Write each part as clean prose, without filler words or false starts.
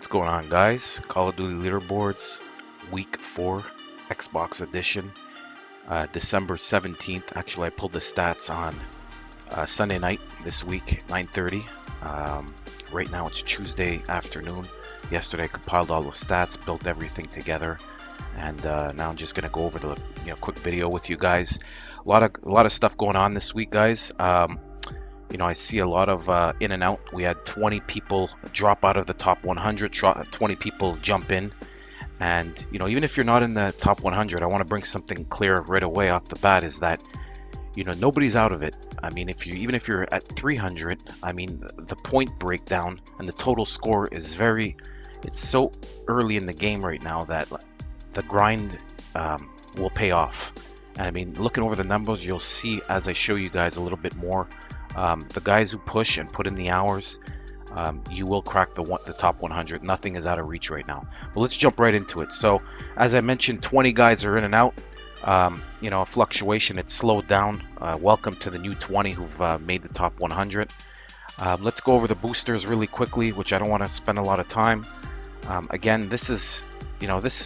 What's going on, guys? Call of Duty Leaderboards, Week 4, Xbox Edition, December 17th. Actually, I pulled the stats on Sunday night this week, 9:30. Right now it's Tuesday afternoon. Yesterday I compiled all the stats, built everything together, and now I'm just gonna go over the quick video with you guys. A lot of stuff going on this week, guys. I see a lot of in and out. We had 20 people drop out of the top 100, 20 people jump in. And, even if you're not in the top 100, I want to bring something clear right away off the bat is that, nobody's out of it. I mean, even if you're at 300, I mean, the point breakdown and the total score is it's so early in the game right now that the grind will pay off. And I mean, looking over the numbers, you'll see as I show you guys a little bit more. The guys who push and put in the hours, you will crack the top 100. Nothing is out of reach right now. But let's jump right into it. So, as I mentioned, 20 guys are in and out. A fluctuation. It's slowed down. Welcome to the new 20 who've made the top 100. Let's go over the boosters really quickly, which I don't want to spend a lot of time. Again, this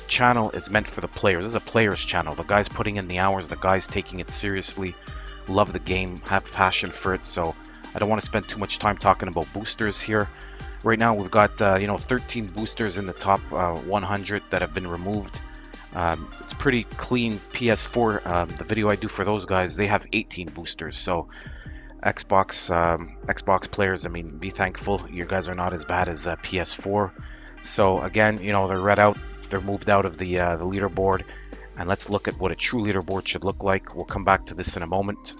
channel is meant for the players. This is a players channel. The guys putting in the hours, the guys taking it seriously, love the game, have passion for it. So I don't want to spend too much time talking about boosters here. Right now we've got 13 boosters in the top 100 that have been removed. It's pretty clean. PS4, the video I do for those guys, they have 18 boosters. So Xbox players, I mean, be thankful. You guys are not as bad as PS4. So again, they're read out. They're moved out of the leaderboard. And let's look at what a true leaderboard should look like. We'll come back to this in a moment.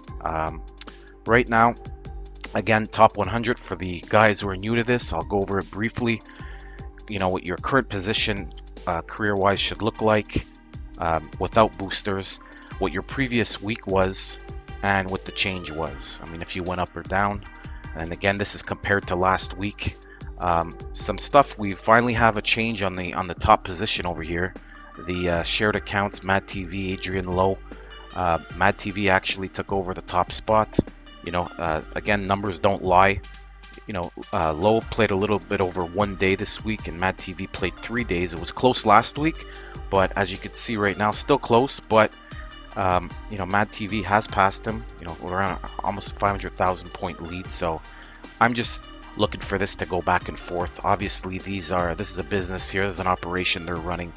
Right now, again, top 100 for the guys who are new to this. I'll go over it briefly. What your current position career-wise should look like without boosters, what your previous week was, and what the change was. I mean, if you went up or down. And again, this is compared to last week. Some stuff, we finally have a change on the top position over here. The shared accounts, MadTv, AdriianLo. MadTv actually took over the top spot. Again, numbers don't lie. Low played a little bit over 1 day this week, and MadTv played 3 days. It was close last week, but as you can see right now, still close. But MadTv has passed him. We're around almost 500,000 point lead. So I'm just looking for this to go back and forth. Obviously, this is a business here. There's an operation they're running.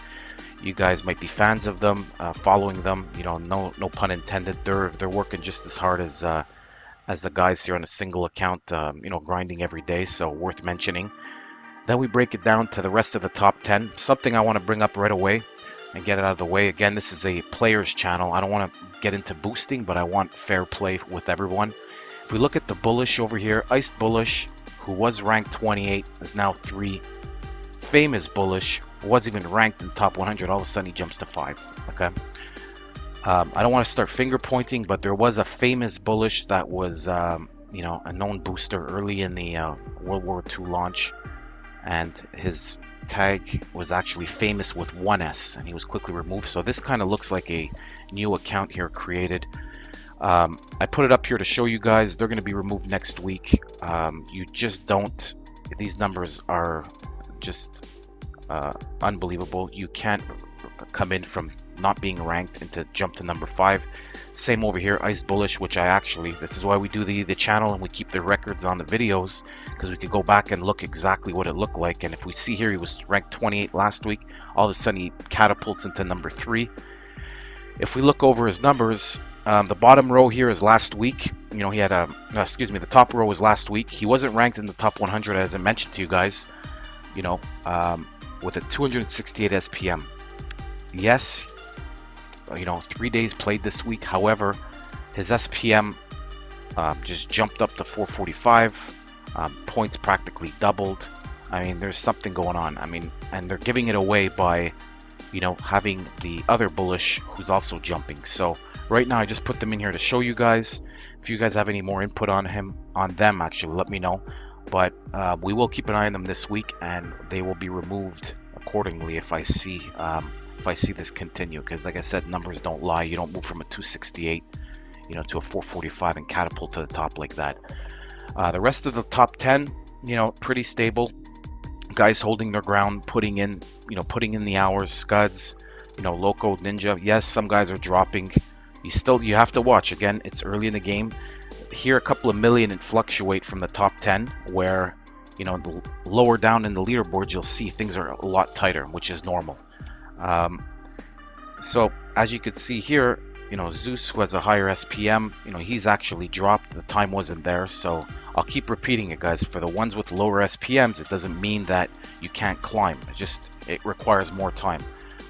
You guys might be fans of them, following them. No pun intended. They're working just as hard as the guys here on a single account. Grinding every day. So worth mentioning. Then we break it down to the rest of the top 10. Something I want to bring up right away and get it out of the way. Again, this is a players channel. I don't want to get into boosting, but I want fair play with everyone. If we look at the Bullish over here, Iced Bullish, who was ranked 28, is now 3. Famous Bullish wasn't even ranked in top 100. All of a sudden he jumps to 5. Okay. I don't want to start finger pointing, but there was a famous Bullish that was a known booster early in the World War II launch, and his tag was actually famous with 1S, and he was quickly removed. So this kind of looks like a new account here created. I put it up here to show you guys. They're going to be removed next week. You just don't. These numbers are just unbelievable. You can't come in from not being ranked and to jump to number 5. Same over here, Ice Bullish, which this is why we do the channel and we keep the records on the videos, because we could go back and look exactly what it looked like. And if we see here, he was ranked 28 last week. All of a sudden he catapults into number 3. If we look over his numbers, the bottom row here is last week. He had the top row was last week. He wasn't ranked in the top 100, as I mentioned to you guys. With a 268 SPM. Yes, 3 days played this week. However, his SPM just jumped up to 445. Points practically doubled. I mean, there's something going on. I mean, and they're giving it away by, having the other Bullish who's also jumping. So right now, I just put them in here to show you guys. If you guys have any more input on them, actually, let me know. But we will keep an eye on them this week, and they will be removed accordingly if I see this continue. Because like I said, numbers don't lie. You don't move from a 268 to a 445 and catapult to the top like that. The rest of the top 10, pretty stable. Guys holding their ground, putting in the hours. Scuds, Loco, Ninja. Yes, some guys are dropping. You have to watch. Again, it's early in the game. Here, a couple of million and fluctuate from the top 10, where lower down in the leaderboards, you'll see things are a lot tighter, which is normal. So as you could see here, Zeus, who has a higher SPM, he's actually dropped. The time wasn't there, so I'll keep repeating it, guys. For the ones with lower SPMs, it doesn't mean that you can't climb. It requires more time.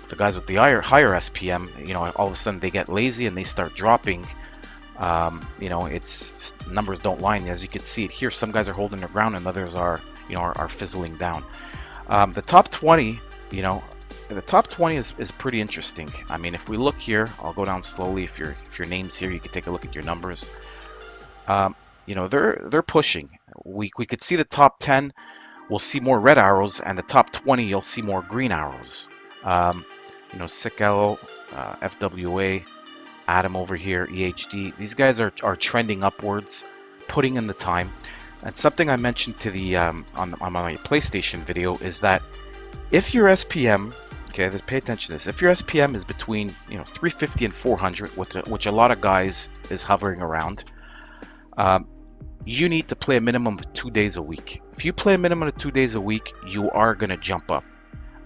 The guys with the higher SPM, all of a sudden they get lazy and they start dropping. It's numbers don't lie. As you can see it here, some guys are holding their ground and others are fizzling down. The top 20, the top 20 is pretty interesting. I mean, if we look here, I'll go down slowly. If your name's here, you can take a look at your numbers. They're pushing. We could see the top 10. We'll see more red arrows, and the top 20 you'll see more green arrows. Sickello, FWA, Adam over here, EHD. These guys are trending upwards, putting in the time. And something I mentioned to the on my PlayStation video is that if your SPM, okay, pay attention to this. If your SPM is between 350 and 400, which a lot of guys is hovering around, you need to play a minimum of 2 days a week. If you play a minimum of 2 days a week, you are going to jump up,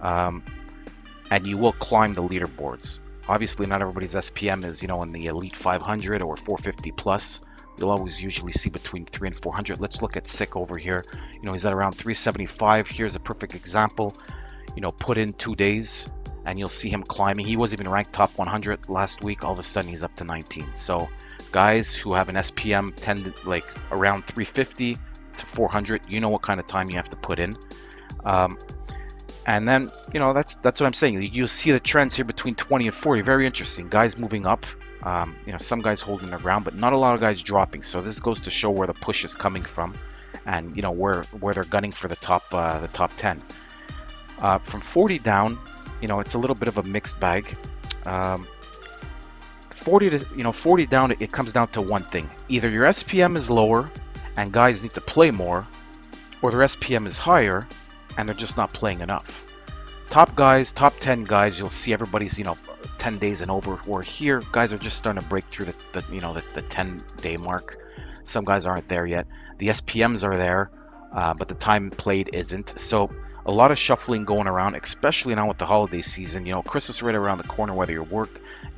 and you will climb the leaderboards. Obviously, not everybody's SPM is in the elite 500 or 450 plus. You'll always usually see between 300 and 400. Let's look at Sick over here. He's at around 375. Here's a perfect example. Put in 2 days and you'll see him climbing. He wasn't even ranked top 100 last week. All of a sudden he's up to 19. So guys who have an SPM like around 350 to 400, what kind of time you have to put in. And then that's what I'm saying. You'll see the trends here between 20 and 40. Very interesting. Guys moving up. Some guys holding their ground, but not a lot of guys dropping. So this goes to show where the push is coming from, and where they're gunning for the top 10. From 40 down, it's a little bit of a mixed bag. 40 down, it comes down to one thing: either your SPM is lower and guys need to play more, or their SPM is higher and they're just not playing enough. Top 10 guys, you'll see everybody's 10 days and over. Where here, guys are just starting to break through the 10-day mark. Some guys aren't there yet. The SPMs are there, but the time played isn't. So a lot of shuffling going around, especially now with the holiday season. Christmas right around the corner. Whether you're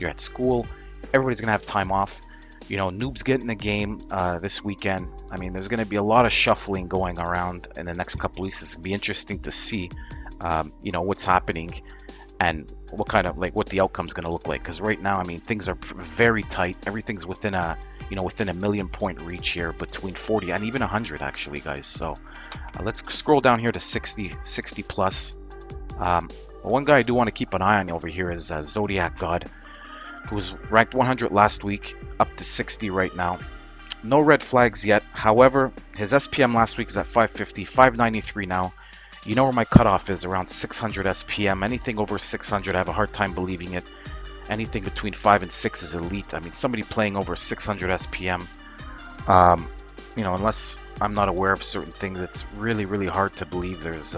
at school, everybody's gonna have time off. Noobs get in the game this weekend. I mean, there's gonna be a lot of shuffling going around in the next couple weeks. It's gonna be interesting to see what's happening and what kind of what the outcome's going to look like, because right now, I mean, things are very tight. Everything's within a within a 1,000,000 point reach here, between 40 and even 100 actually, guys. So let's scroll down here to 60 plus. One guy I do want to keep an eye on over here is Zodiac God, who was ranked 100 last week, up to 60 right now. No red flags yet. However, his SPM last week is at 550, 593 now. Where my cutoff is, around 600 SPM. Anything over 600, I have a hard time believing it. Anything between 5 and 6 is elite. I mean, somebody playing over 600 SPM, unless I'm not aware of certain things, it's really, really hard to believe there's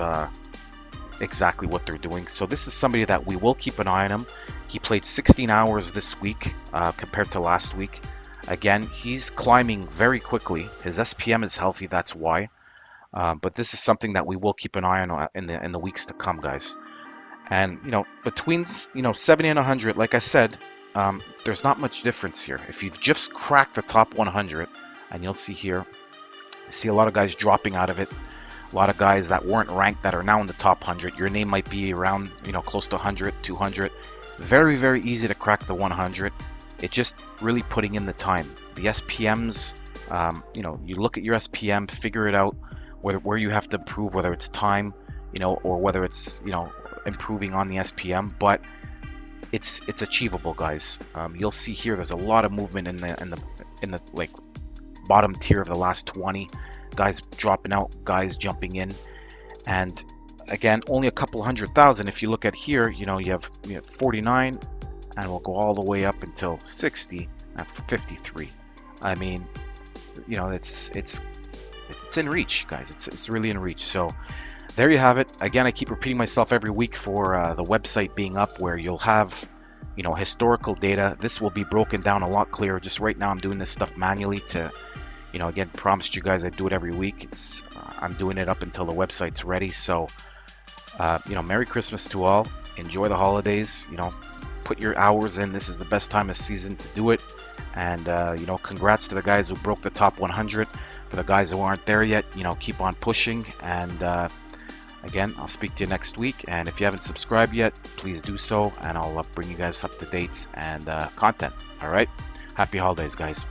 exactly what they're doing. So this is somebody that we will keep an eye on him. He played 16 hours this week compared to last week. Again, he's climbing very quickly. His SPM is healthy, that's why. But this is something that we will keep an eye on in the weeks to come, guys. And between 70 and 100, like I said, there's not much difference here. If you've just cracked the top 100, and you'll see here, you see a lot of guys dropping out of it. A lot of guys that weren't ranked that are now in the top 100. Your name might be around close to 100, 200. Very, very easy to crack the 100. It's just really putting in the time. The SPMs, you look at your SPM, figure it out. Where you have to improve, whether it's time, or whether it's improving on the SPM, but it's achievable, guys. You'll see here there's a lot of movement in the like bottom tier of the last 20 guys dropping out, guys jumping in, and again, only a couple 100,000. If you look at here, you have 49, and we'll go all the way up until 60 at 53. I mean, it's in reach, guys. It's really in reach. So there you have it. Again, I keep repeating myself every week for the website being up, where you'll have, you know, historical data. This will be broken down a lot clearer. Just right now I'm doing this stuff manually to, you know, again, promised you guys I'd do it every week. It's I'm doing it up until the website's ready. So you know, Merry Christmas to all. Enjoy the holidays. You know, put your hours in. This is the best time of season to do it. And you know, congrats to the guys who broke the top 100. For the guys who aren't there yet, you know, keep on pushing. And again, I'll speak to you next week. And if you haven't subscribed yet, please do so, and I'll bring you guys up to dates and content. All right, happy holidays, guys.